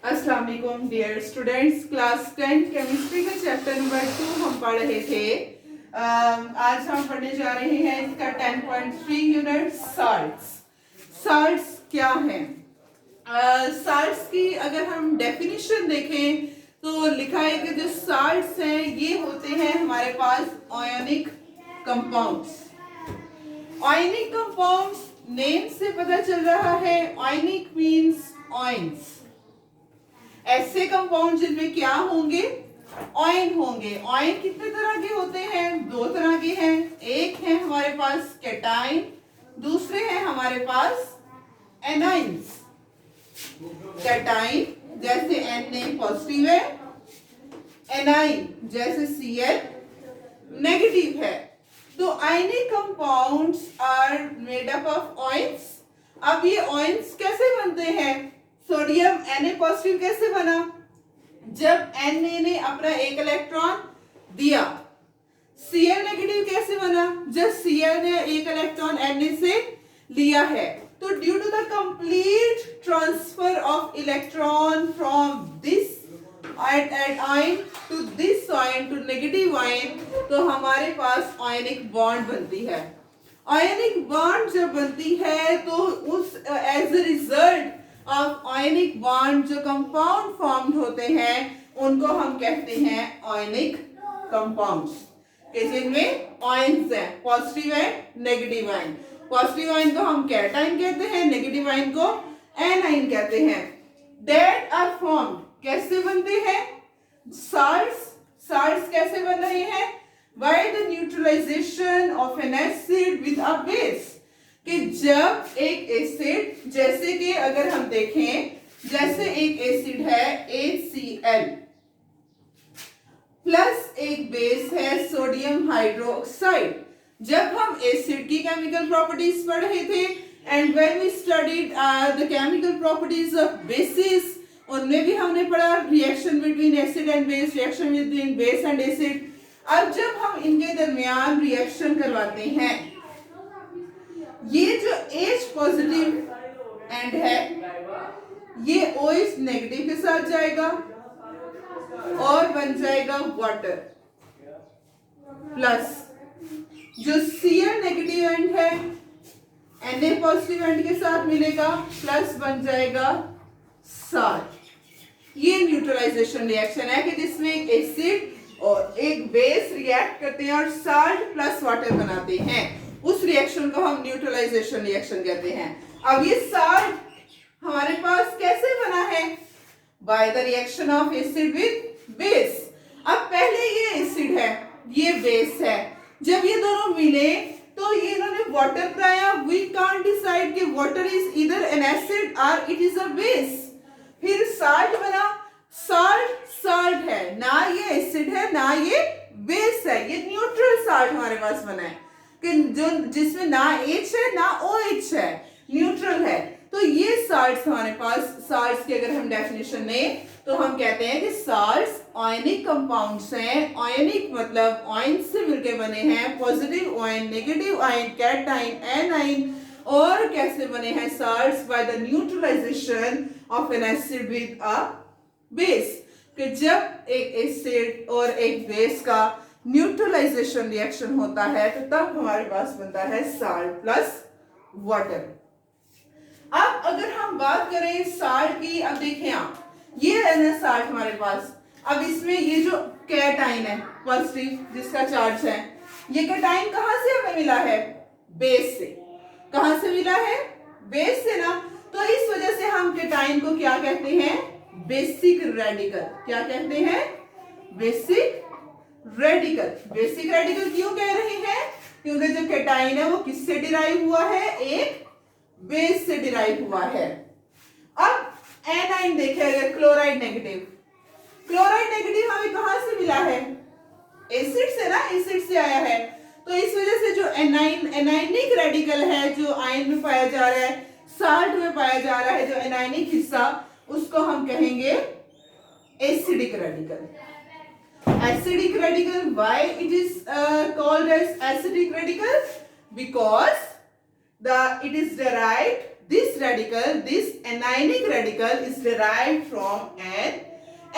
अस्सलाम वालेकुम dear students, class 10 chemistry का चैप्टर नंबर 2 हम पढ़ रहे थे। आज हम पढ़ने जा रहे हैं इसका 10.3 यूनिट साल्ट्स। साल्ट्स क्या हैं? साल्ट्स की अगर हम डेफिनेशन देखें तो लिखा है कि जो साल्ट्स हैं ये होते हैं हमारे पास ionic compounds. Ionic compounds name से पता चल रहा है, आयोनिक मींस आयंस। ऐसे कंपाउंड जिनमें क्या होंगे? आयन होंगे। आयन कितने तरह के होते हैं? दो तरह के हैं। एक है हमारे पास कैटाइन, दूसरे हैं हमारे पास एनाइंस। कैटाइन जैसे Na पॉजिटिव है, एनाइन जैसे Cl नेगेटिव है। तो ionic compounds are made up of ions. अब ये आयंस कैसे बनते हैं? सोडियम Na पॉजिटिव कैसे बना? जब Na ने अपना एक इलेक्ट्रॉन दिया। Cl नेगेटिव कैसे बना? जब Cl ने एक इलेक्ट्रॉन Na से लिया है। तो due to the complete transfer of electron from this ion to this ion to negative ion, तो हमारे पास आयनिक बॉन्ड बनती है। आयनिक बॉन्ड जब बनती है तो उस as a result of ionic bond जो कंपाउंड फॉर्म्ड होते हैं उनको हम कहते हैं आयनिक कंपाउंड्स, कि जिनमें आयंस हैं, positive and negative ion. Positive ion को हम कैटाइन कहते हैं, नेगेटिव आयन को एनाइन कहते हैं। दैट आर फॉर्म्ड कैसे बनते हैं? साल्ट्स कैसे बन रहे हैं? By the neutralization of an acid with a base. कि जब एक एसिड, जैसे कि अगर हम देखें, जैसे एक एसिड है HCl प्लस एक बेस है सोडियम हाइड्रोक्साइड। जब हम एसिड की केमिकल प्रॉपर्टीज पढ़ रहे थे and when we studied the chemical properties of bases, उनमें भी हमने पढ़ा reaction between acid and base, reaction between base and acid. अब जब हम इनके दरमियान रिएक्शन करवाते हैं, ये जो H पॉजिटिव एंड है ये OH नेगेटिव के साथ जाएगा और बन जाएगा वाटर, प्लस जो Cl नेगेटिव एंड है Na पॉजिटिव एंड के साथ मिलेगा, प्लस बन जाएगा साल्ट। ये न्यूट्रलाइजेशन रिएक्शन है कि जिसमें एक एसिड और एक बेस रिएक्ट करते हैं और साल्ट प्लस वाटर बनाते हैं। उस रिएक्शन को हम न्यूट्रलाइजेशन रिएक्शन कहते हैं। अब ये साल्ट हमारे पास कैसे बना है? By the reaction of acid with base. अब पहले ये एसिड है, ये बेस है। जब ये दोनों मिले तो ये इन्होंने वाटर बनाया। वी कांट डिसाइड कि वाटर इज इधर एन एसिड और इट इज अ बेस। फिर साल्ट बना। साल्ट है, ना ये एसिड है ना ये बेस है, ये न्यूट्रल साल्ट हमारे पास बना है कि जो जिसमें ना H है ना OH है, न्यूट्रल है। तो ये साल्ट्स हमारे पास, साल्ट्स की अगर हम डेफिनेशन लें तो हम कहते हैं कि साल्ट्स आयनिक कंपाउंड्स हैं। आयनिक मतलब आयन से मिलके बने हैं, positive ion, negative ion, cation, anion. और कैसे बने हैं salts? By the neutralization of an acid with a base. कि जब एक एसिड और एक बेस का न्यूट्रलाइजेशन रिएक्शन होता है तो तब हमारे पास बनता है साल्ट प्लस वाटर। अब अगर हम बात करें साल्ट की, अब देखें आप, ये है ना साल्ट हमारे पास। अब इसमें ये जो कैटाइन है पॉजिटिव जिसका चार्ज है, ये कैटाइन कहां से हमें मिला है? बेस से। कहां से मिला है? बेस से ना। तो इस वजह से हम कैटाइन को क्या कहते हैं? Basic radical. क्या कहते हैं? Basic radical. बेसिक रेडिकल क्यों कह रहे हैं? क्योंकि जो कैटाइन है वो किससे डिराइव हुआ है? एक बेस से डिराइव हुआ है। अब एनाइन देखें, अगर क्लोराइड नेगेटिव, क्लोराइड नेगेटिव हमें कहां से मिला है? एसिड से ना, एसिड से आया है। तो इस वजह से जो एनाइनिक रेडिकल है, जो आयन में पाया जा रहा है, साल्ट में पाया जा रहा है, जो एनाइनिक हिस्सा, उसको हम कहेंगे acidic radical. Acidic radical, why it is called as acidic radical? Because it is derived this anionic radical is derived from N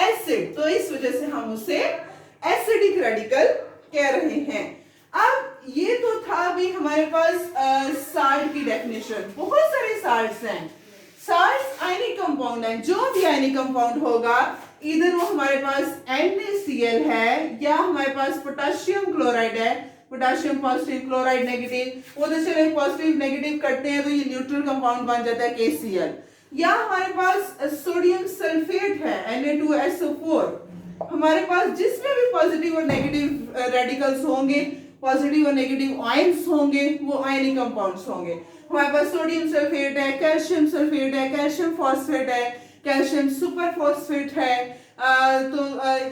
acid, तो इस वजह से हम उसे एसिडिक रेडिकल कह रहे हैं। अब ये तो था भी हमारे पास साल्ट की डेफिनेशन। बहुत सारे साल्ट्स हैं, साल्ट्स आयनिक कंपाउंड हैं। जो भी आयनिक कंपाउंड होगा, इधर वो हमारे पास NaCl है या हमारे पास पोटेशियम क्लोराइड है, पोटेशियम पॉजिटिव क्लोराइड नेगेटिव, वो तो चले पॉजिटिव नेगेटिव करते हैं तो ये न्यूट्रल कंपाउंड बन जाता है KCl, या हमारे पास सोडियम सल्फेट है Na2SO4। हमारे पास जिसमें भी पॉजिटिव और नेगेटिव रेडिकल्स होंगे, पॉजिटिव और नेगेटिव आयंस होंगे, वो आयनिक कंपाउंड्स होंगे। हमारे पास सोडियम सल्फेट है, कैल्शियम सल्फेट है, कैल्शियम फॉस्फेट है, कैल्शियम सुपर फॉस्फेट है,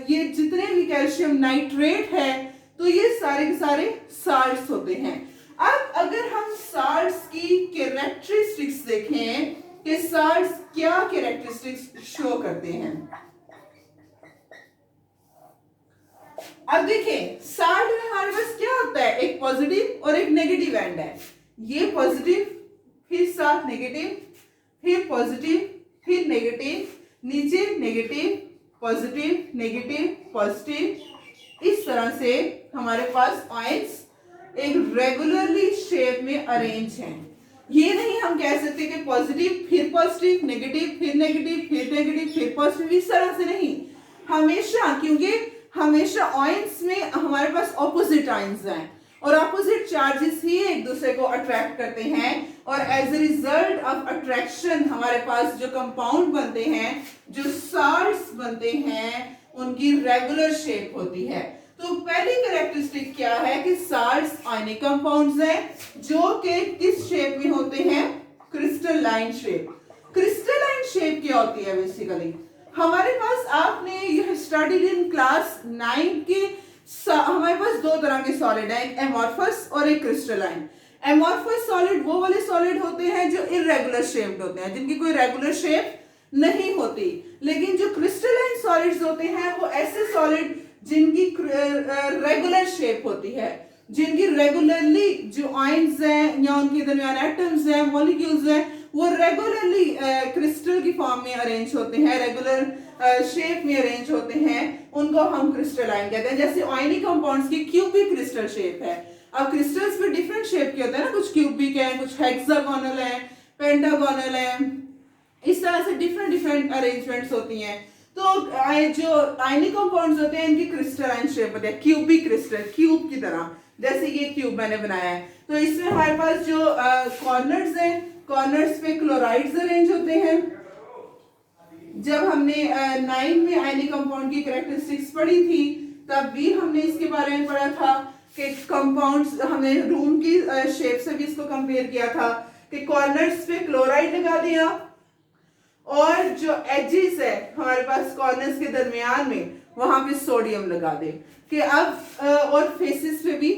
ये जितने भी कैल्शियम नाइट्रेट है, तो ये सारे के सारे साल्ट्स होते हैं। अब अगर हम साल्ट्स की कैरेक्टरिस्टिक्स देखें कि साल्ट्स क्या कैरेक्टरिस्टिक्स शो करते हैं। अब देखें, साल्ट में हमारे पास क्या होता है, एक पॉजिटिव और एक नेगेटिव एंड है। ये पॉजिटिव, फिर साथ नेगेटिव, फिर पॉजिटिव, फिर नेगेटिव, नीचे नेगेटिव, पॉजिटिव, नेगेटिव, पॉजिटिव। इस तरह से हमारे पास आयंस एक रेगुलरली शेप में अरेंज हैं। ये नहीं हम कह सकते कि पॉजिटिव फिर पॉजिटिव, नेगेटिव फिर नेगेटिव, फिर नेगेटिव फिर पॉजिटिव, इस तरह से नहीं। हमेशा, क्योंकि हमेशा आयंस में हमारे पास ऑपोजिट आयंस हैं और ऑपोजिट चार्जेस ही एक दूसरे को अट्रैक्ट करते हैं, और as a result of attraction हमारे पास जो कंपाउंड बनते हैं, जो साल्ट्स बनते हैं, उनकी रेगुलर शेप होती है। तो पहली कैरेक्टरिस्टिक क्या है कि साल्ट्स आयनिक कंपाउंड्स हैं जो कि किस शेप में होते हैं, क्रिस्टलाइन शेप। क्रिस्टलाइन शेप क्या होती है बेसिकली, हमारे पास आपने यह स्टडीड इन क्लास 9 के, हमारे पास दो तरह के सॉलिड हैं, एक एमॉर्फस और एक क्रिस्टलाइन। एमॉर्फस सॉलिड वो वाले सॉलिड होते हैं जो इरेगुलर शेप्ड होते हैं, जिनकी कोई रेगुलर शेप नहीं होती। लेकिन जो क्रिस्टलाइन सॉलिड्स होते हैं वो ऐसे सॉलिड जिनकी रेगुलर शेप होती है, जिनकी रेगुलरली जो आयंस हैं या उनके दरमियान एटम्स हैं, मॉलिक्यूल्स हैं, वो रेगुलरली क्रिस्टल की फॉर्म में अरेंज होते हैं, रेगुलर शेप में अरेंज होते हैं, उनको हम क्रिस्टलाइन कहते हैं। जैसे आयनिक कंपाउंड्स की क्यूबिक क्रिस्टल शेप है। अब क्रिस्टल्स भी डिफरेंट शेप के होते हैं ना, कुछ क्यूबिक है, कुछ हेक्सागोनल है, पेंटागोनल है, इस तरह से डिफरेंट डिफरेंट अरेंजमेंट्स होती हैं। तो जो आयनिक कंपाउंड्स होते हैं इनकी क्रिस्टलाइन शेप होती है, क्यूबिक क्रिस्टल, क्यूब की तरह, जैसे ये क्यूब मैंने बनाया है। तो इसमें हमारे पास जो कॉर्नर्स हैं, कॉर्नर्स पे क्लोराइड्स अरेंज होते हैं। जब हमने 9 में आयनिक कंपाउंड की कैरेक्टरिस्टिक्स पढ़ी थी, तब भी हमने इसके बारे में पढ़ा था कि कंपाउंड्स, हमने रूम की शेप से भी इसको कंपेयर किया था कि कॉर्नर्स पे क्लोराइड लगा दिया और जो एजेस है हमारे पास कॉर्नर्स के दरमियान में, वहां पे सोडियम लगा दे कि अब और फेसेस पे भी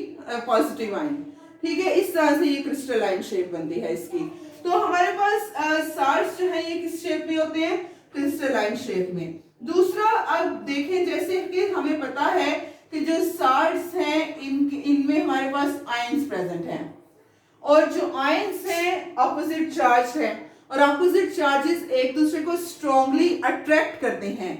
पॉजिटिव आयन। ठीक है, इस तरह से ये क्रिस्टलाइन शेप बनती है इसकी। तो हमारे पास साल्ट्स जो है ये किस शेप में होते हैं, क्रिस्टलाइन शेप में। दूसरा, अब देखें जैसे कि हमें पता है कि जो साल्ट्स हैं इनमें हमारे पास आयंस प्रेजेंट हैं, और जो आयंस हैं ऑपोजिट चार्ज है, और ऑपोजिट चार्जेस एक दूसरे को स्ट्रांगली अट्रैक्ट करते हैं।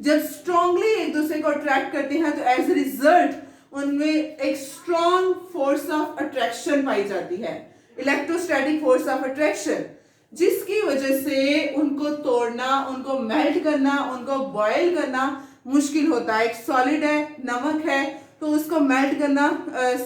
जब स्ट्रांगली एक दूसरे को अट्रैक्ट करते हैं तो एज ए रिजल्ट उनमें एक स्ट्रॉन्ग फोर्स ऑफ अट्रैक्शन पाई जाती है, इलेक्ट्रोस्टैटिक फोर्स ऑफ अट्रैक्शन, जिसकी वजह से उनको तोड़ना, उनको मेल्ट करना, उनको बॉयल करना मुश्किल होता है। एक सॉलिड है, नमक है, तो उसको मेल्ट करना,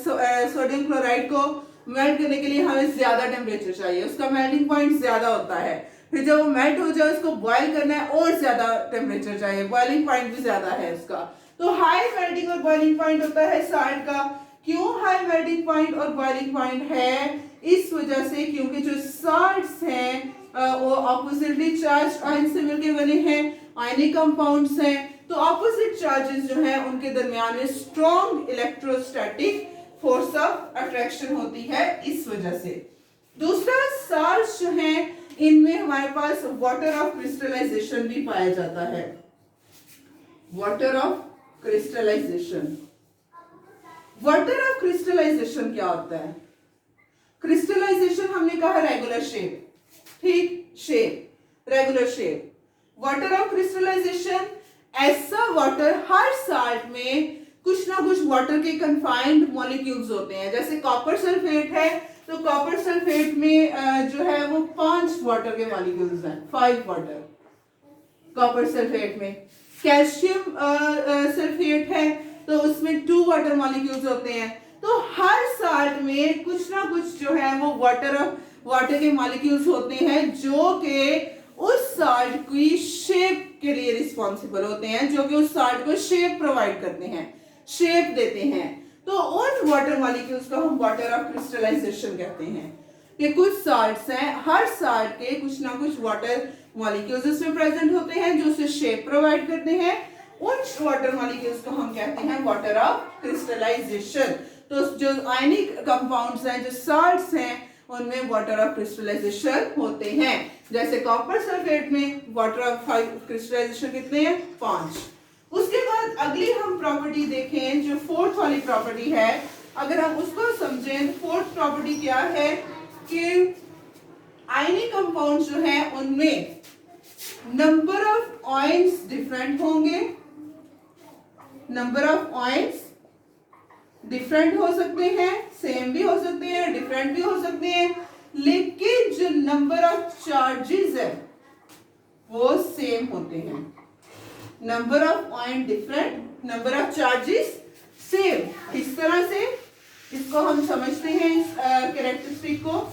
सोडियम क्लोराइड को मेल्ट करने के लिए हमें ज्यादा टेम्परेचर चाहिए, उसका मेल्टिंग पॉइंट ज्यादा होता है। फिर जब वो मेल्ट हो जाए उसको बॉयल करना है और ज्यादा टेम्परेचर चाहिए, बॉइलिंग पॉइंट भी ज्यादा है उसका। तो हाई मेल्टिंग और बॉइलिंग पॉइंट होता है साल्ट का। क्यों हाई मेल्टिंग पॉइंट और बॉइलिंग पॉइंट है? इस वजह से क्योंकि जो साल्ट्स हैं वो ऑपोजिटली चार्ज आयन से मिलकर बने हैं, आयनिक कंपाउंड्स हैं, तो ऑपोजिट चार्जेस जो हैं उनके दरमियान में strong electrostatic force of attraction होती है इस वजह से। दूसरा, साल्ट्स जो हैं इनमें हमारे पास वाटर ऑफ क्रिस्टलाइजेशन भी पाया जाता है। Water of crystallization, water of crystallization क्या होता है? क्रिस्टलाइजेशन हमने कहा रेगुलर शेप, ठीक, shape, regular shape. Water of crystallization, ऐसा वाटर, हर साल्ट में कुछ ना कुछ वाटर के कंफाइंड मॉलिक्यूल्स होते हैं। जैसे कॉपर सल्फेट है तो कॉपर सल्फेट में जो है वो 5 वाटर के मॉलिक्यूल्स हैं, 5 वाटर कॉपर सल्फेट में। कैल्शियम सल्फेट है तो उसमें 2 वाटर मॉलिक्यूल्स होते हैं। तो हर साल्ट में कुछ ना कुछ जो है वो वाटर के मॉलिक्यूल्स होते हैं जो कि उस साल्ट की शेप के लिए रिस्पॉन्सिबल होते हैं, जो कि उस साल्ट को शेप प्रोवाइड करते हैं, शेप देते हैं। तो उन वाटर मॉलिक्यूल्स को हम वाटर ऑफ क्रिस्टलाइजेशन कहते हैं। कि कुछ साल्ट्स हैं, हर साल्ट के कुछ ना कुछ वाटर मॉलिक्यूल्स उसमें प्रेजेंट होते हैं जो उसे शेप प्रोवाइड करते हैं। उन वाटर मॉलिक्यूल्स को हम कहते हैं वाटर ऑफ क्रिस्टलाइजेशन। तो जो आयनिक कंपाउंड्स हैं, जो साल्ट्स हैं, उनमें वाटर ऑफ क्रिस्टलाइजेशन होते हैं। जैसे कॉपर सल्फेट में वाटर ऑफ क्रिस्टलाइजेशन कितने हैं? 5। उसके बाद अगली हम प्रॉपर्टी देखें, जो फोर्थ वाली प्रॉपर्टी है, अगर हम उसको समझें, फोर्थ प्रॉपर्टी क्या है कि आयनिक कंपाउंड जो है उनमें नंबर ऑफ आयंस डिफरेंट होंगे, नंबर ऑफ आयंस डिफरेंट हो सकते हैं, सेम भी हो सकते हैं, डिफरेंट भी हो सकते हैं, लेकिन जो नंबर ऑफ चार्जेस है वो सेम होते हैं। Number of ion different, number of charges same. इस तरह से इसको हम समझते हैं, इस कैरेक्टरिस्टिक को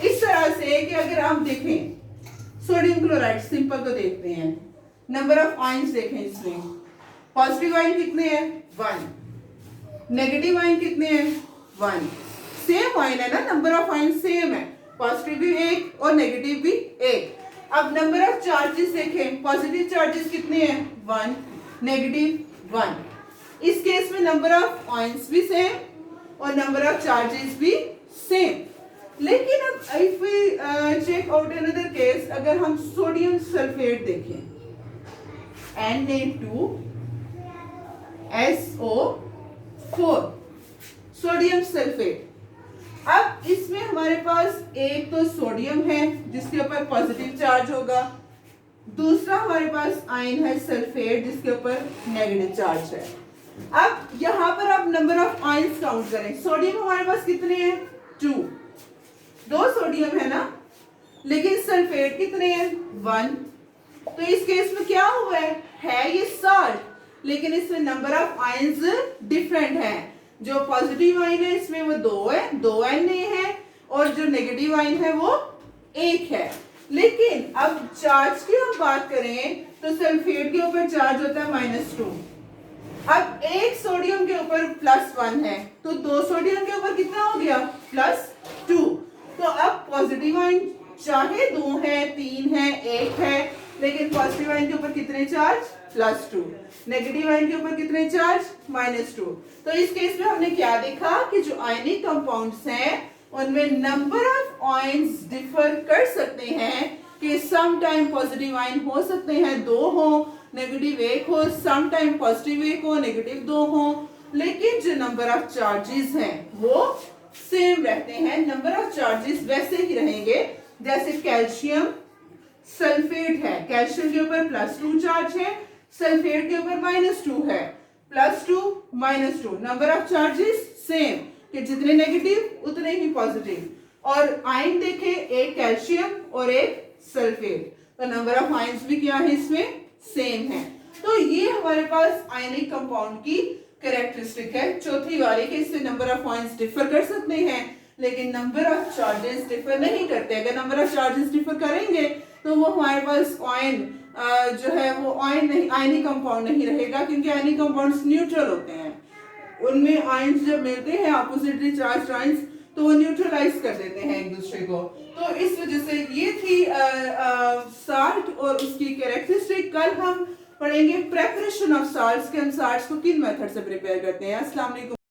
इस तरह से कि अगर आप देखें सोडियम क्लोराइड सिंपल तो देखते हैं, नंबर ऑफ आयंस देखें, इसमें पॉजिटिव आयन कितने हैं? 1, नेगेटिव आयन कितने हैं? 1। सेम आयन है ना, नंबर ऑफ आयन सेम है, पॉजिटिव भी 1 और नेगेटिव भी 1। अब नंबर ऑफ चार्जेस देखें, पॉजिटिव चार्जेस कितने हैं? 1, नेगेटिव 1। इस केस में नंबर ऑफ आयंस भी सेम और नंबर ऑफ चार्जेस भी सेम। लेकिन अब if we check out another case, अगर हम सोडियम सल्फेट देखें, Na2SO4 सोडियम सल्फेट। अब इसमें हमारे पास एक तो सोडियम है जिसके ऊपर पॉजिटिव चार्ज होगा, दूसरा हमारे पास आयन है सल्फेट जिसके ऊपर नेगेटिव चार्ज है। अब यहां पर आप नंबर ऑफ आयंस काउंट करें, सोडियम हमारे पास कितने हैं? 2 सोडियम है ना, लेकिन सल्फेट कितने हैं? 1। तो इस केस में क्या हुआ है ये साल्ट, लेकिन इसमें नंबर ऑफ आयंस डिफरेंट है। जो पॉजिटिव आयन है इसमें वो 2 है, 2 Na है, और जो नेगेटिव आयन है वो 1 है। लेकिन अब चार्ज की हम बात करें तो सल्फेट के ऊपर चार्ज होता है -2। अब एक सोडियम के ऊपर +1 है, तो 2 सोडियम के ऊपर कितना हो गया? +2। तो अब पॉजिटिव आयन चाहे 2 है, 3 है, 1 है, लेकिन पॉजिटिव आयन के ऊपर कितने चार्ज? +2। नेगेटिव आयन के ऊपर कितने चार्ज? -2। तो इस केस में हमने क्या देखा कि जो आयनिक कंपाउंड्स हैं उनमें नंबर ऑफ आयंस डिफर कर सकते हैं, कि सम टाइम पॉजिटिव आयन हो सकते हैं 2 हो, नेगेटिव 1 हो, सम टाइम पॉजिटिव 1 हो, नेगेटिव 2 हो, लेकिन जो नंबर ऑफ चार्जेस हैं वो सेम रहते हैं। नंबर ऑफ चार्जेस वैसे ही रहेंगे जैसे कैल्शियम सल्फेट है, कैल्शियम के ऊपर +2 चार्ज है, सल्फेट के ऊपर -2 है, +2 -2, नंबर ऑफ चार्जेस सेम, कि जितने नेगेटिव उतने ही पॉजिटिव। और आयन देखें, एक कैल्शियम और एक सल्फेट, तो नंबर ऑफ आयंस भी क्या है इसमें? सेम है। तो ये हमारे पास आयनिक कंपाउंड की कैरेक्टरिस्टिक है। चौथी वाली कि इससे नंबर ऑफ आयंस डिफर कर सकते हैं, लेकिन नंबर ऑफ चार्जेस डिफर नहीं करते। अगर नंबर ऑफ चार्जेस डिफर करेंगे तो वो हमारे पास आयन जो है वो आयन नहीं, आयनिक कंपाउंड नहीं रहेगा, क्योंकि आयनिक कंपाउंड्स न्यूट्रल होते हैं। उनमें आयंस जब मिलते हैं अपोजिटली चार्ज आयंस, तो वो न्यूट्रलाइज कर देते हैं एक दूसरे को। तो इस वजह से ये थी साल्ट और उसकी कैरेक्टरिस्टिक। कल हम पढ़ेंगे प्रेपरेशन ऑफ साल्ट्स, के हम साल्ट्स को किन मेथड से प्रिपेयर करते हैं। अस्सलाम वालेकुम।